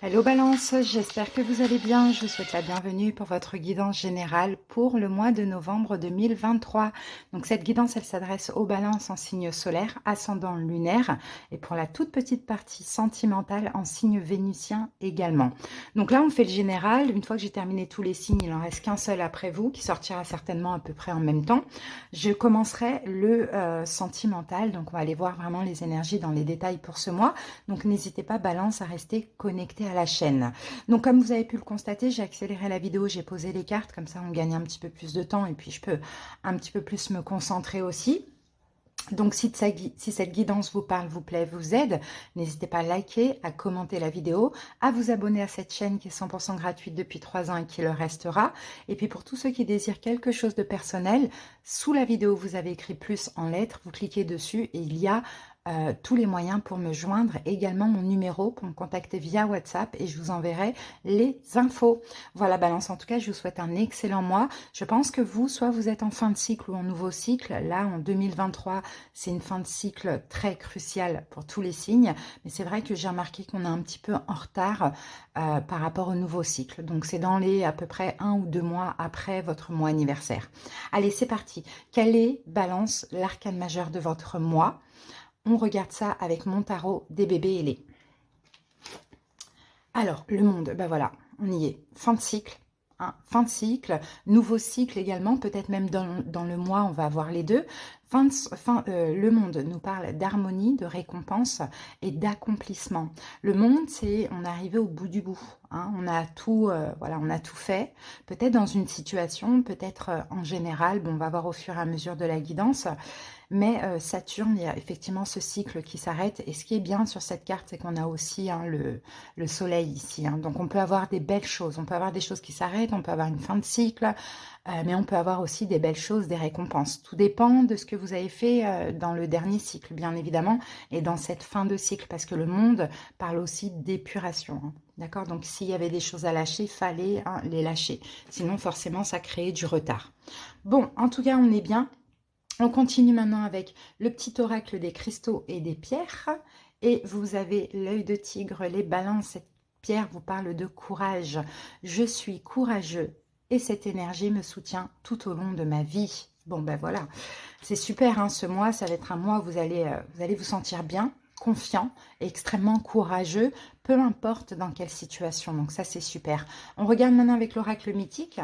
Hello Balance, j'espère que vous allez bien. Je vous souhaite la bienvenue pour votre guidance générale pour le mois de novembre 2023. Donc cette guidance, elle s'adresse aux balances en signe solaire, ascendant lunaire et pour la toute petite partie sentimentale en signe vénusien également. Donc là, on fait le général. Une fois que j'ai terminé tous les signes, il en reste qu'un seul après vous qui sortira certainement à peu près en même temps. Je commencerai le sentimental. Donc on va aller voir vraiment les énergies dans les détails pour ce mois. Donc n'hésitez pas, Balance, à rester connecté à la chaîne. Donc comme vous avez pu le constater, j'ai accéléré la vidéo, j'ai posé les cartes, comme ça on gagne un petit peu plus de temps et puis je peux un petit peu plus me concentrer aussi. Donc si cette guidance vous parle, vous plaît, vous aide, n'hésitez pas à liker, à commenter la vidéo, à vous abonner à cette chaîne qui est 100% gratuite depuis 3 ans et qui le restera. Et puis pour tous ceux qui désirent quelque chose de personnel, sous la vidéo vous avez écrit plus en lettres, vous cliquez dessus et il y a tous les moyens pour me joindre, également mon numéro pour me contacter via WhatsApp et je vous enverrai les infos. Voilà Balance, en tout cas je vous souhaite un excellent mois. Je pense que vous, soit vous êtes en fin de cycle ou en nouveau cycle, là en 2023 c'est une fin de cycle très cruciale pour tous les signes, mais c'est vrai que j'ai remarqué qu'on est un petit peu en retard par rapport au nouveau cycle, donc c'est dans les à peu près 1 ou 2 mois après votre mois anniversaire. Allez, c'est parti. Quel est, Balance, l'arcane majeur de votre mois? On regarde ça avec mon tarot des bébés ailés. Alors, le monde, ben voilà, on y est. Fin de cycle, hein, fin de cycle, nouveau cycle également, peut-être même dans le mois, on va avoir les deux. Le monde nous parle d'harmonie, de récompense et d'accomplissement. Le monde, c'est on est arrivé au bout du bout. Hein, on a tout, voilà, on a tout fait. Peut-être dans une situation, peut-être en général. Bon, on va voir au fur et à mesure de la guidance. Mais Saturne, il y a effectivement ce cycle qui s'arrête. Et ce qui est bien sur cette carte, c'est qu'on a aussi hein, le soleil ici. Hein. Donc on peut avoir des belles choses. On peut avoir des choses qui s'arrêtent, on peut avoir une fin de cycle. Mais on peut avoir aussi des belles choses, des récompenses. Tout dépend de ce que vous avez fait dans le dernier cycle, bien évidemment, et dans cette fin de cycle, parce que le monde parle aussi d'épuration. Hein. D'accord? Donc, s'il y avait des choses à lâcher, il fallait hein, les lâcher. Sinon, forcément, ça créait du retard. Bon, en tout cas, on est bien. On continue maintenant avec le petit oracle des cristaux et des pierres. Et vous avez l'œil de tigre, les balances. Cette pierre vous parle de courage. Je suis courageux. Et cette énergie me soutient tout au long de ma vie. Bon, ben voilà, c'est super, hein, ce mois, ça va être un mois où vous allez vous sentir bien, confiant et extrêmement courageux, peu importe dans quelle situation. Donc ça, c'est super. On regarde maintenant avec l'oracle mythique.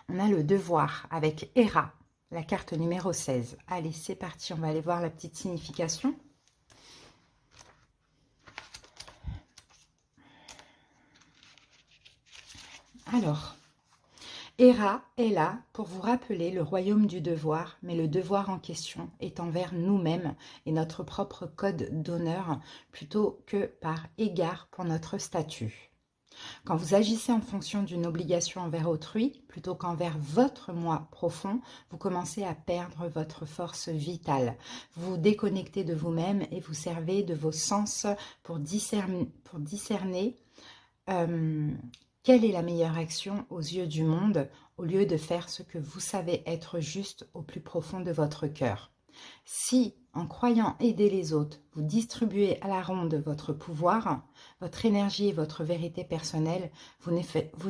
On a le devoir avec Héra, la carte numéro 16. Allez, c'est parti, on va aller voir la petite signification. Alors... Héra est là pour vous rappeler le royaume du devoir, mais le devoir en question est envers nous-mêmes et notre propre code d'honneur plutôt que par égard pour notre statut. Quand vous agissez en fonction d'une obligation envers autrui, plutôt qu'envers votre moi profond, vous commencez à perdre votre force vitale. Vous vous déconnectez de vous-même et vous servez de vos sens pour discerner quelle est la meilleure action aux yeux du monde au lieu de faire ce que vous savez être juste au plus profond de votre cœur? Si, en croyant aider les autres, vous distribuez à la ronde votre pouvoir, votre énergie et votre vérité personnelle, vous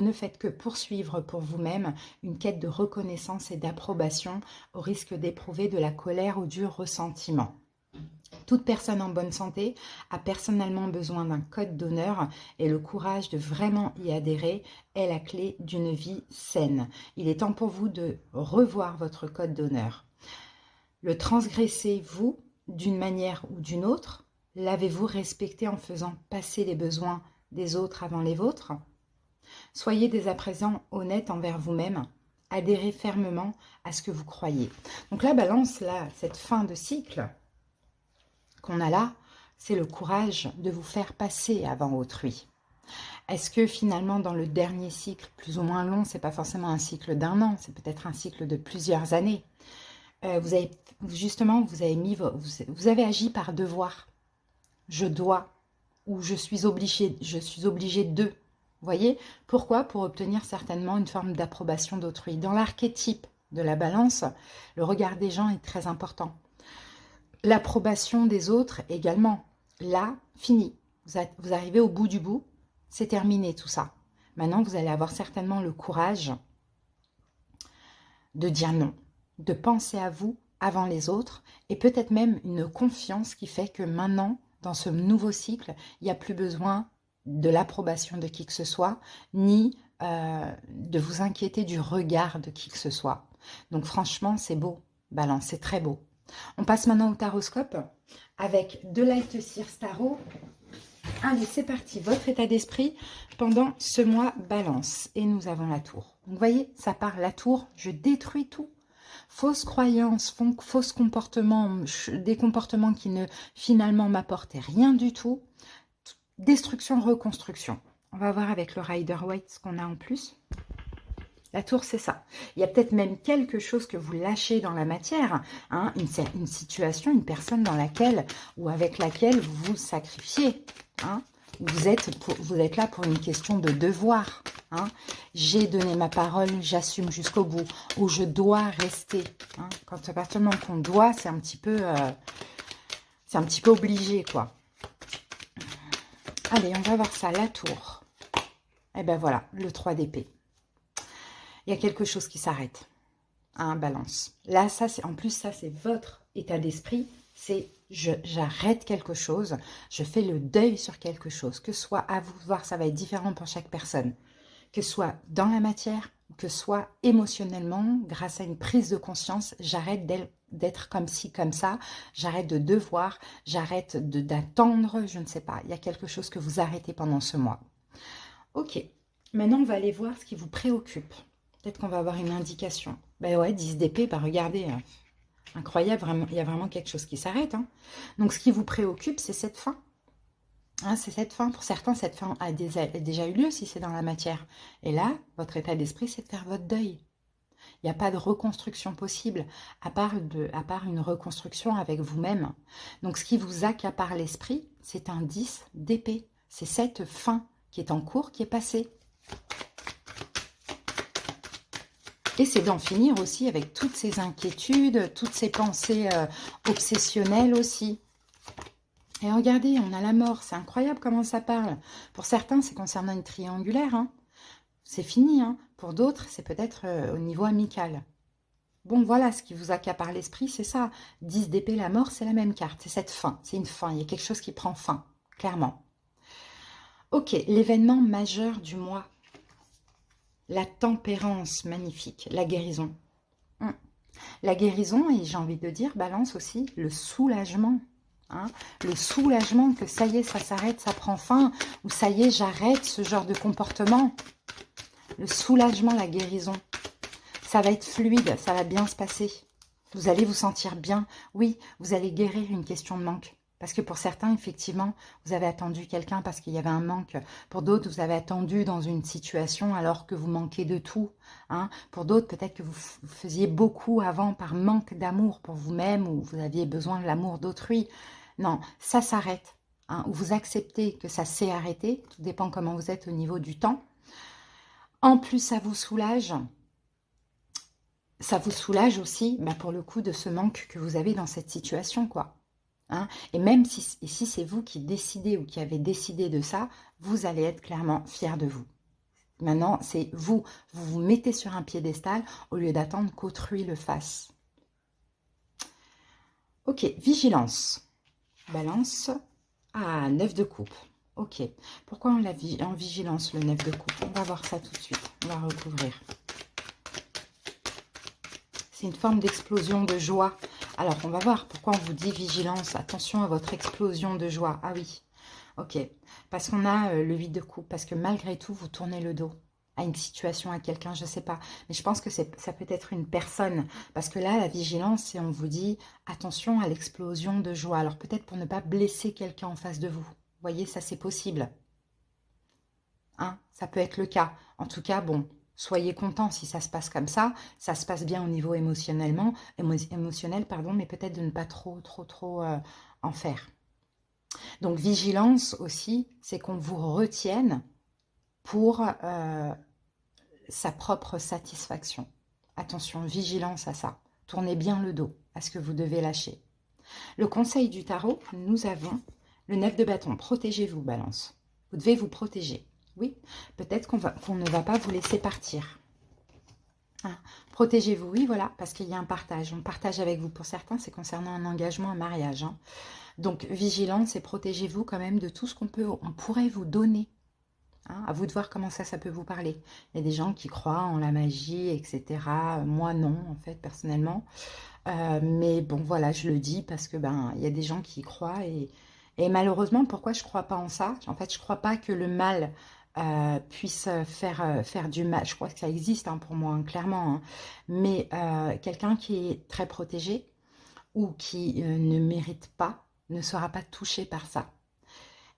ne faites que poursuivre pour vous-même une quête de reconnaissance et d'approbation au risque d'éprouver de la colère ou du ressentiment. Toute personne en bonne santé a personnellement besoin d'un code d'honneur et le courage de vraiment y adhérer est la clé d'une vie saine. Il est temps pour vous de revoir votre code d'honneur. Le transgressez-vous d'une manière ou d'une autre? L'avez-vous respecté en faisant passer les besoins des autres avant les vôtres? Soyez dès à présent honnête envers vous-même. Adhérez fermement à ce que vous croyez. Donc la balance, là, cette fin de cycle qu'on a là, c'est le courage de vous faire passer avant autrui. Est-ce que finalement dans le dernier cycle, plus ou moins long, c'est pas forcément un cycle d'1 an, c'est peut-être un cycle de plusieurs années, vous avez agi par devoir. Je dois ou je suis obligée de. Vous voyez? Pourquoi? Pour obtenir certainement une forme d'approbation d'autrui. Dans l'archétype de la balance, le regard des gens est très important. L'approbation des autres également. Là, fini. Vous arrivez au bout du bout, c'est terminé tout ça. Maintenant, vous allez avoir certainement le courage de dire non, de penser à vous avant les autres, et peut-être même une confiance qui fait que maintenant, dans ce nouveau cycle, il n'y a plus besoin de l'approbation de qui que ce soit, ni de vous inquiéter du regard de qui que ce soit. Donc franchement, c'est beau, Balance, c'est très beau. On passe maintenant au taroscope avec de Light Seers Tarot. Allez, c'est parti, votre état d'esprit pendant ce mois Balance. Et nous avons la tour. Donc, vous voyez, ça part la tour, je détruis tout. Fausses croyances, fausses comportements, des comportements qui ne finalement m'apportaient rien du tout. Destruction, reconstruction. On va voir avec le Rider Waite ce qu'on a en plus. La tour, c'est ça. Il y a peut-être même quelque chose que vous lâchez dans la matière, hein, une situation, une personne dans laquelle ou avec laquelle vous vous sacrifiez. Hein. Vous êtes là pour une question de devoir. Hein. J'ai donné ma parole, j'assume jusqu'au bout, ou je dois rester. Hein. Quand à partir du moment qu'on doit, c'est un petit peu obligé, quoi. Allez, on va voir ça, la tour. Et ben voilà, le 3 d'épée. Il y a quelque chose qui s'arrête. Hein, Balance. Là, en plus, ça, c'est votre état d'esprit. C'est j'arrête quelque chose, je fais le deuil sur quelque chose. Que ce soit à vous voir, ça va être différent pour chaque personne. Que ce soit dans la matière, que ce soit émotionnellement, grâce à une prise de conscience, j'arrête d'être comme ci, comme ça. J'arrête de devoir, j'arrête d'attendre, je ne sais pas. Il y a quelque chose que vous arrêtez pendant ce mois. Ok. Maintenant, on va aller voir ce qui vous préoccupe. Peut-être qu'on va avoir une indication. Ben ouais, 10 d'épée, ben regardez, incroyable, vraiment, il y a vraiment quelque chose qui s'arrête. Hein. Donc, ce qui vous préoccupe, c'est cette fin. Hein, c'est cette fin. Pour certains, cette fin a déjà eu lieu si c'est dans la matière. Et là, votre état d'esprit, c'est de faire votre deuil. Il n'y a pas de reconstruction possible, à part une reconstruction avec vous-même. Donc, ce qui vous accapare l'esprit, c'est un 10 d'épée. C'est cette fin qui est en cours, qui est passée. Et c'est d'en finir aussi avec toutes ces inquiétudes, toutes ces pensées obsessionnelles aussi. Et regardez, on a la mort, c'est incroyable comment ça parle. Pour certains, c'est concernant une triangulaire, hein. C'est fini. Hein. Pour d'autres, c'est peut-être au niveau amical. Bon, voilà, ce qui vous accapare l'esprit, c'est ça. 10 d'épée, la mort, c'est la même carte. C'est cette fin, c'est une fin. Il y a quelque chose qui prend fin, clairement. Ok, l'événement majeur du mois. La tempérance, magnifique. La guérison. La guérison, et j'ai envie de dire, Balance aussi, le soulagement. Hein, le soulagement que ça y est, ça s'arrête, ça prend fin. Ou ça y est, j'arrête ce genre de comportement. Le soulagement, la guérison. Ça va être fluide, ça va bien se passer. Vous allez vous sentir bien. Oui, vous allez guérir une question de manque. Parce que pour certains, effectivement, vous avez attendu quelqu'un parce qu'il y avait un manque. Pour d'autres, vous avez attendu dans une situation alors que vous manquez de tout. Hein. Pour d'autres, peut-être que vous faisiez beaucoup avant par manque d'amour pour vous-même ou vous aviez besoin de l'amour d'autrui. Non, ça s'arrête. Hein. Ou vous acceptez que ça s'est arrêté. Tout dépend comment vous êtes au niveau du temps. En plus, ça vous soulage. Ça vous soulage aussi, bah, pour le coup, de ce manque que vous avez dans cette situation, quoi. Hein, et même si c'est vous qui décidez ou qui avez décidé de ça, vous allez être clairement fiers de vous. Maintenant, c'est vous vous mettez sur un piédestal au lieu d'attendre qu'autrui le fasse. Ok, vigilance. Balance. Ah, 9 de coupe. Ok, pourquoi on l'a en vigilance, le 9 de coupe? On va voir ça tout de suite, on va recouvrir. C'est une forme d'explosion de joie. Alors, on va voir pourquoi on vous dit vigilance. Attention à votre explosion de joie. Ah oui, ok. Parce qu'on a le 8 de coupe. Parce que malgré tout, vous tournez le dos à une situation, à quelqu'un, je ne sais pas. Mais je pense que ça peut être une personne. Parce que là, la vigilance, c'est on vous dit attention à l'explosion de joie. Alors, peut-être pour ne pas blesser quelqu'un en face de vous. Vous voyez, ça, c'est possible. Hein, ça peut être le cas. En tout cas, bon... Soyez contents si ça se passe comme ça se passe bien au niveau émotionnel, pardon, mais peut-être de ne pas trop en faire. Donc, vigilance aussi, c'est qu'on vous retienne pour sa propre satisfaction. Attention, vigilance à ça. Tournez bien le dos à ce que vous devez lâcher. Le conseil du tarot, nous avons Le 9 de bâton, protégez-vous, Balance. Vous devez vous protéger. Oui, peut-être qu'on ne va pas vous laisser partir. Ah, protégez-vous, oui, voilà, parce qu'il y a un partage. On partage avec vous. Pour certains, c'est concernant un engagement, un mariage. Hein. Donc, vigilance et protégez-vous quand même de tout ce on pourrait vous donner. Hein. À vous de voir comment ça peut vous parler. Il y a des gens qui croient en la magie, etc. Moi, non, en fait, personnellement. Mais bon, voilà, je le dis parce que il y a des gens qui y croient et malheureusement, pourquoi je ne crois pas en ça? En fait, je ne crois pas que le mal puisse faire du mal. Je crois que ça existe hein, pour moi, hein, clairement. Hein. Mais quelqu'un qui est très protégé ou qui ne mérite pas ne sera pas touché par ça.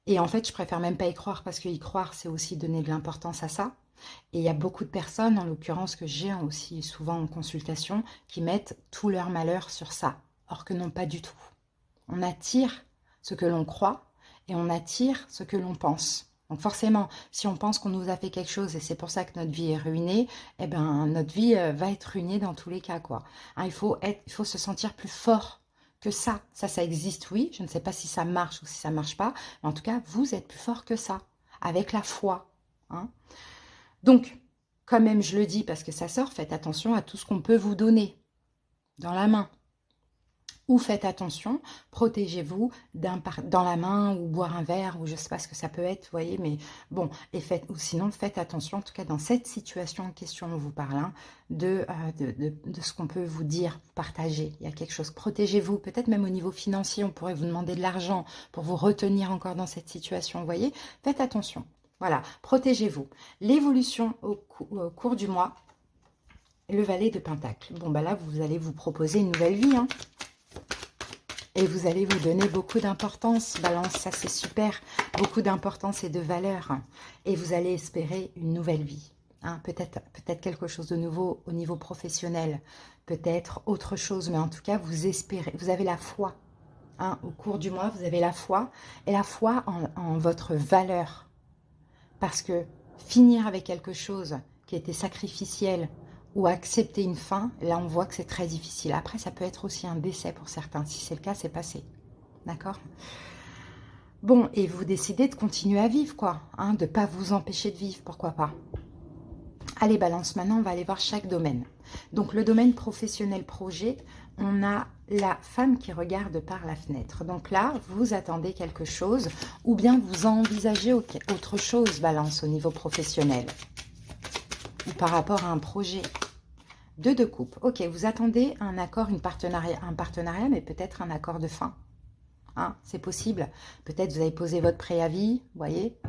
Et en fait, je préfère même pas y croire parce que y croire, c'est aussi donner de l'importance à ça. Et il y a beaucoup de personnes, en l'occurrence que j'ai aussi souvent en consultation, qui mettent tout leur malheur sur ça. Or que non, pas du tout. On attire ce que l'on croit et on attire ce que l'on pense. Donc forcément, si on pense qu'on nous a fait quelque chose et c'est pour ça que notre vie est ruinée, eh ben notre vie va être ruinée dans tous les cas, quoi. Hein, il faut se sentir plus fort que ça. Ça existe, oui. Je ne sais pas si ça marche ou si ça marche pas, mais en tout cas, vous êtes plus fort que ça, avec la foi. Hein. Donc, quand même, je le dis parce que ça sort, faites attention à tout ce qu'on peut vous donner dans la main. Ou faites attention, protégez-vous dans la main ou boire un verre ou je ne sais pas ce que ça peut être, vous voyez, mais bon, ou sinon faites attention, en tout cas dans cette situation en question dont vous parle, hein, de ce qu'on peut vous dire, partager. Il y a quelque chose, protégez-vous, peut-être même au niveau financier, on pourrait vous demander de l'argent pour vous retenir encore dans cette situation, vous voyez, faites attention. Voilà, protégez-vous. L'évolution au cours du mois, le valet de Pentacle. Bon, là, vous allez vous proposer une nouvelle vie, hein. Et vous allez vous donner beaucoup d'importance, Balance, ça c'est super, beaucoup d'importance et de valeur. Et vous allez espérer une nouvelle vie. Hein, peut-être quelque chose de nouveau au niveau professionnel, peut-être autre chose, mais en tout cas, vous espérez, vous avez la foi. Hein, au cours du mois, vous avez la foi, et la foi en votre valeur. Parce que finir avec quelque chose qui était sacrificiel, ou accepter une fin, là on voit que c'est très difficile. Après, ça peut être aussi un décès pour certains. Si c'est le cas, c'est passé. D'accord? Bon, et vous décidez de continuer à vivre, quoi. Hein, de ne pas vous empêcher de vivre, pourquoi pas. Allez, Balance, maintenant on va aller voir chaque domaine. Donc le domaine professionnel projet, on a la femme qui regarde par la fenêtre. Donc là, vous attendez quelque chose ou bien vous envisagez autre chose, Balance, au niveau professionnel. Ou par rapport à un projet. Deux de coupe. Ok, vous attendez un accord, un partenariat, mais peut-être un accord de fin. Hein, c'est possible. Peut-être vous avez posé votre préavis, vous voyez.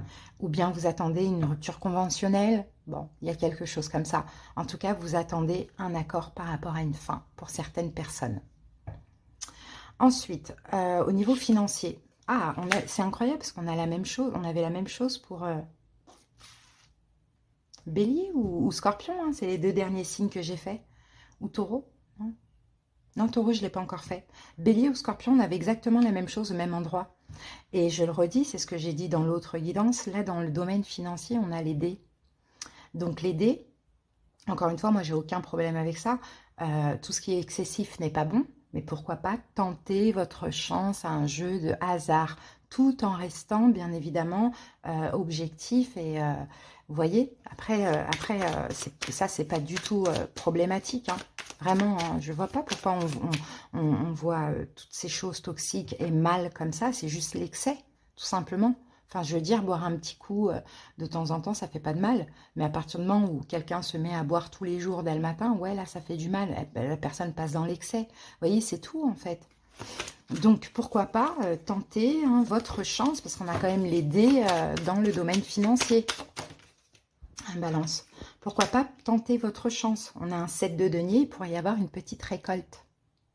Ou bien vous attendez une rupture conventionnelle. Bon, il y a quelque chose comme ça. En tout cas, vous attendez un accord par rapport à une fin pour certaines personnes. Ensuite, au niveau financier. Ah, c'est incroyable parce qu'on a la même chose. On avait la même chose pour... Bélier ou Scorpion, hein, c'est les deux derniers signes que j'ai faits. Ou Taureau, hein. Non, Taureau, je ne l'ai pas encore fait. Bélier ou Scorpion, on avait exactement la même chose au même endroit. Et je le redis, c'est ce que j'ai dit dans l'autre guidance. Là, dans le domaine financier, on a les dés. Donc les dés, encore une fois, moi, j'ai aucun problème avec ça. Tout ce qui est excessif n'est pas bon. Mais pourquoi pas tenter votre chance à un jeu de hasard, tout en restant, bien évidemment, objectif et... vous voyez, après ça, c'est pas du tout problématique. Hein. Vraiment, hein, je vois pas pourquoi on voit toutes ces choses toxiques et mal comme ça. C'est juste l'excès, tout simplement. Enfin, je veux dire, boire un petit coup de temps en temps, ça fait pas de mal. Mais à partir du moment où quelqu'un se met à boire tous les jours dès le matin, ouais, là, ça fait du mal. La personne passe dans l'excès. Vous voyez, c'est tout, en fait. Donc, pourquoi pas tenter hein, votre chance, parce qu'on a quand même les dés dans le domaine financier. Balance. Pourquoi pas tenter votre chance? On a un 7 de denier, il pourrait y avoir une petite récolte.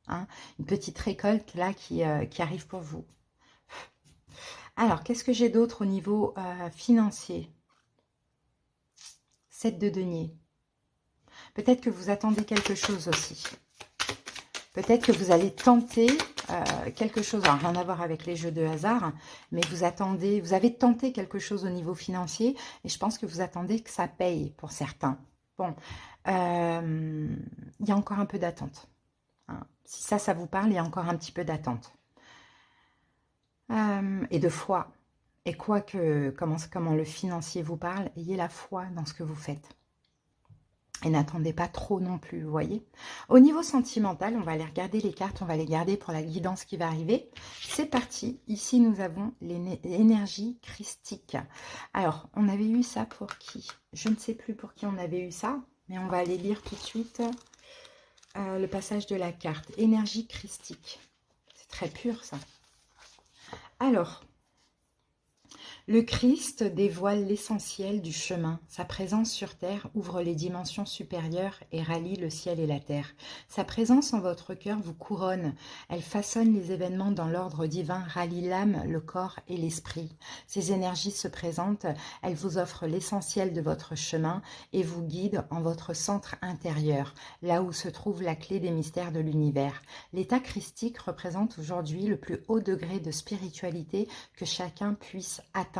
Hein, une petite récolte là qui arrive pour vous. Alors, qu'est-ce que j'ai d'autre au niveau financier? 7 de denier. Peut-être que vous attendez quelque chose aussi. Peut-être que vous allez tenter quelque chose, alors rien à voir avec les jeux de hasard, mais vous avez tenté quelque chose au niveau financier et je pense que vous attendez que ça paye pour certains. Bon, il y a encore un peu d'attente. Hein. Si ça vous parle, il y a encore un petit peu d'attente. et de foi. Et quoi que, comment le financier vous parle, ayez la foi dans ce que vous faites. Et n'attendez pas trop non plus, vous voyez. Au niveau sentimental, on va aller regarder les cartes, on va les garder pour la guidance qui va arriver. C'est parti. Ici, nous avons l'énergie christique. Alors, on avait eu ça pour qui? Je ne sais plus pour qui on avait eu ça, mais on va aller lire tout de suite le passage de la carte. Énergie christique. C'est très pur, ça. Alors, le Christ dévoile l'essentiel du chemin. Sa présence sur terre ouvre les dimensions supérieures et rallie le ciel et la terre. Sa présence en votre cœur vous couronne. Elle façonne les événements dans l'ordre divin, rallie l'âme, le corps et l'esprit. Ces énergies se présentent, elles vous offrent l'essentiel de votre chemin et vous guident en votre centre intérieur, là où se trouve la clé des mystères de l'univers. L'état christique représente aujourd'hui le plus haut degré de spiritualité que chacun puisse atteindre.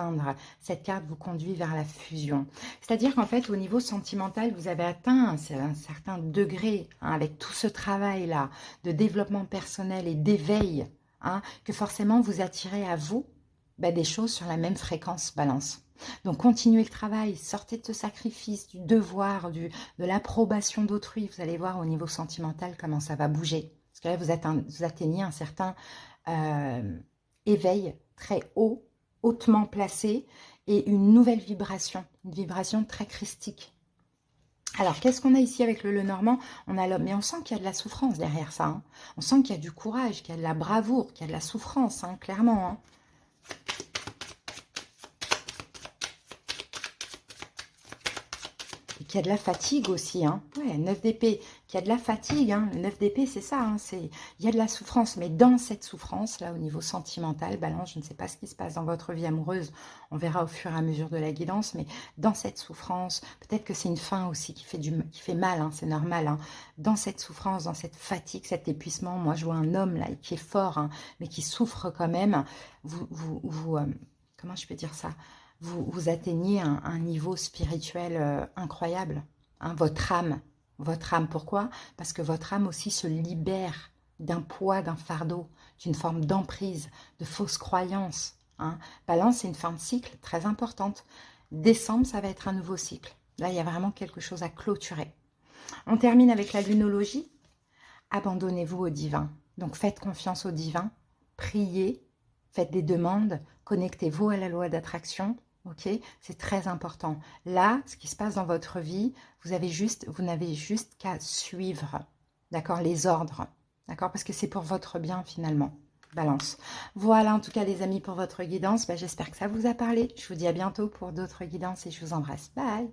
Cette carte vous conduit vers la fusion. C'est-à-dire qu'en fait, au niveau sentimental, vous avez atteint un certain degré, hein, avec tout ce travail-là de développement personnel et d'éveil, hein, que forcément vous attirez à vous des choses sur la même fréquence balance. Donc, continuez le travail, sortez de ce sacrifice, du devoir, de l'approbation d'autrui. Vous allez voir au niveau sentimental comment ça va bouger. Parce que là, vous atteignez un certain éveil très haut, hautement placé, et une nouvelle vibration, une vibration très christique. Alors, qu'est-ce qu'on a ici avec le Lenormand? On a l'homme, mais on sent qu'il y a de la souffrance derrière ça. Hein. On sent qu'il y a du courage, qu'il y a de la bravoure, qu'il y a de la souffrance, hein, clairement. Hein. Qu'il y a de la fatigue aussi, hein. Ouais, 9 d'épée, qu'il y a de la fatigue, hein. Le 9 d'épée, c'est ça, hein. Il y a de la souffrance, mais dans cette souffrance, là, au niveau sentimental, balance, je ne sais pas ce qui se passe dans votre vie amoureuse, on verra au fur et à mesure de la guidance, mais dans cette souffrance, peut-être que c'est une faim aussi qui fait mal, hein, c'est normal, hein. Dans cette souffrance, dans cette fatigue, cet épuisement, moi, je vois un homme, là, qui est fort, hein, mais qui souffre quand même, comment je peux dire ça? Vous atteignez un niveau spirituel incroyable. Hein, votre âme, pourquoi? Parce que votre âme aussi se libère d'un poids, d'un fardeau, d'une forme d'emprise, de fausses croyances. Hein. Balance, c'est une fin de cycle très importante. Décembre, ça va être un nouveau cycle. Là, il y a vraiment quelque chose à clôturer. On termine avec la lunologie. Abandonnez-vous au divin. Donc, faites confiance au divin. Priez. Faites des demandes. Connectez-vous à la loi d'attraction. Ok, c'est très important. Là, ce qui se passe dans votre vie, vous n'avez juste qu'à suivre, d'accord, les ordres, d'accord, parce que c'est pour votre bien finalement. Balance. Voilà, en tout cas, les amis, pour votre guidance. J'espère que ça vous a parlé. Je vous dis à bientôt pour d'autres guidances et je vous embrasse. Bye.